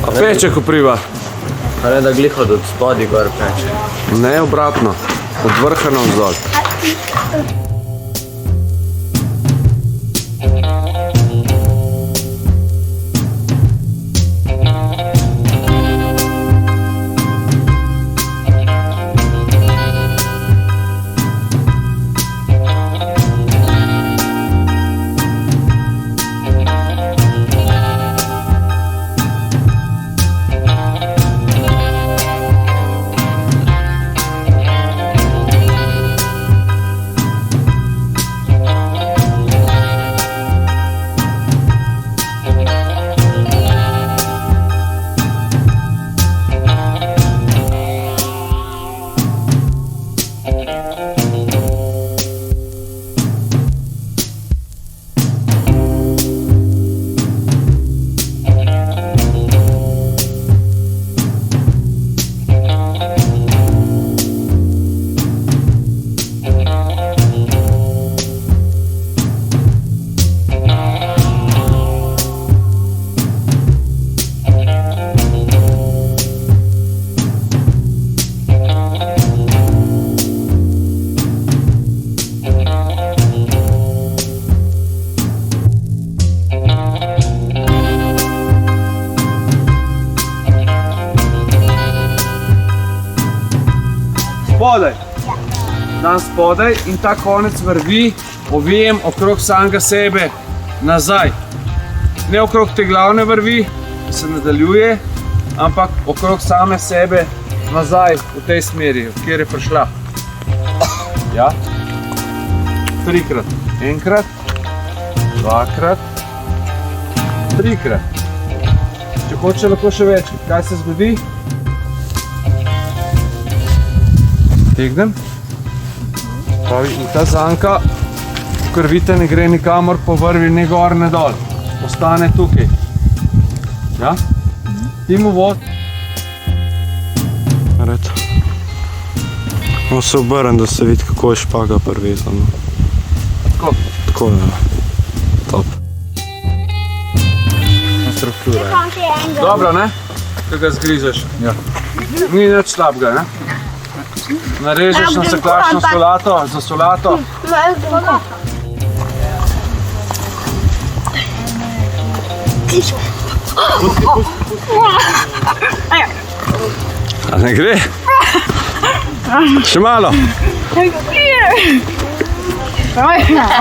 A peče kopriva? Pa ne da glih od spodi gor peče. Ne, obratno. Od vrha na vzdolj. Spodaj. Dan spodaj in ta konec vrvi ovijem okrog samega sebe nazaj. Ne okrog te glavne vrvi, ki se nadaljuje, ampak okrog same sebe nazaj v tej smeri, kjer je prišla. Ja. Trikrat. Enkrat, dvakrat, trikrat. Če hoče, lahko še več. Kaj se zgodi? Tegnem. In ta zanka, krvita ne gre nikamor po vrvi, ne gor, ne dol. Ostane tukaj. Ja? Ti mu vod. Malo se obrnem, da se vidi, kako je špaga privezana. Tako? Tako je. Top. Struktura je. Dobro, ne? Kaj ga zgrizeš? Ja. Ni nič slabega, ne? Narežeš na seklačno solato, za solato. A ne gre? Še malo?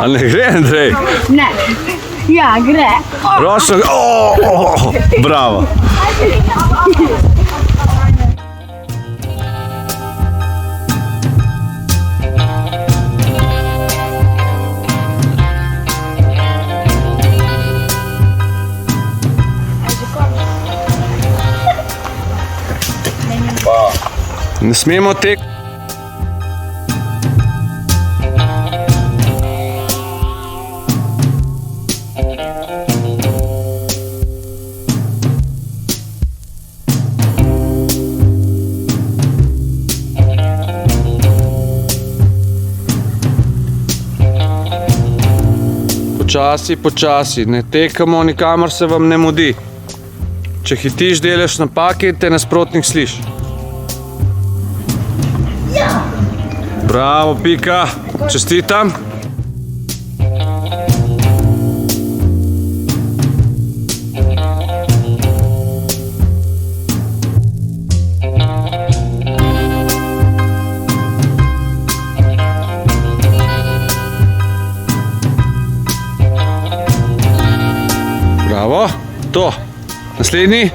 A ne gre, Andrej? Ne. Ja, gre. Ročno, bravo. Ne smemo tek. Počasi, počasi, ne tekamo, nikamor se vam ne mudi. Če hitiš, delaš napake, te nasprotnik sliši. Bravo, Pika, čestitam. Bravo, to. Naslednji.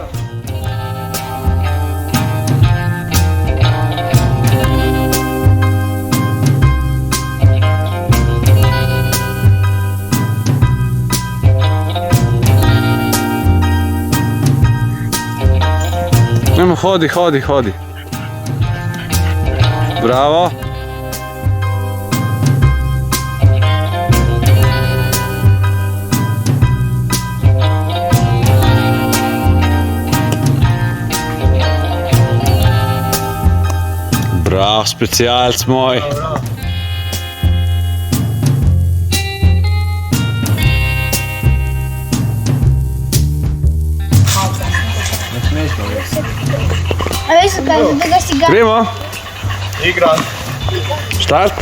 Hodi, hodi, hodi. Bravo. Bravo, specialc moj. A veš, kaj, zato ga si ga... Gremo? Igra. Štart?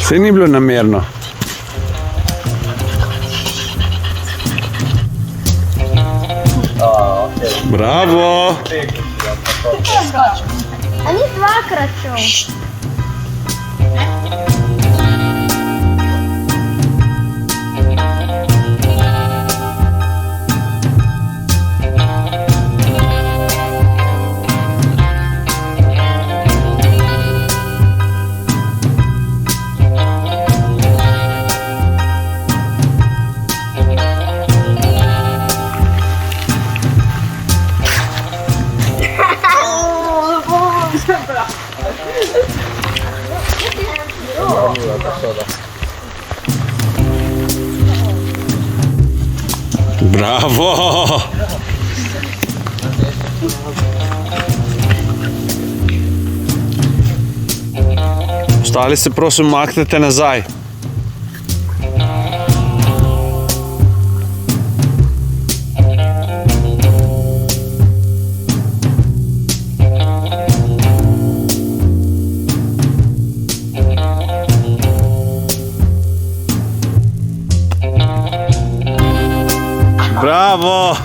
Saj ni bilo namerno. Bravo! A ni dvakrat šel? Bravo! Ostali se prosim maknete nazaj. Bravo!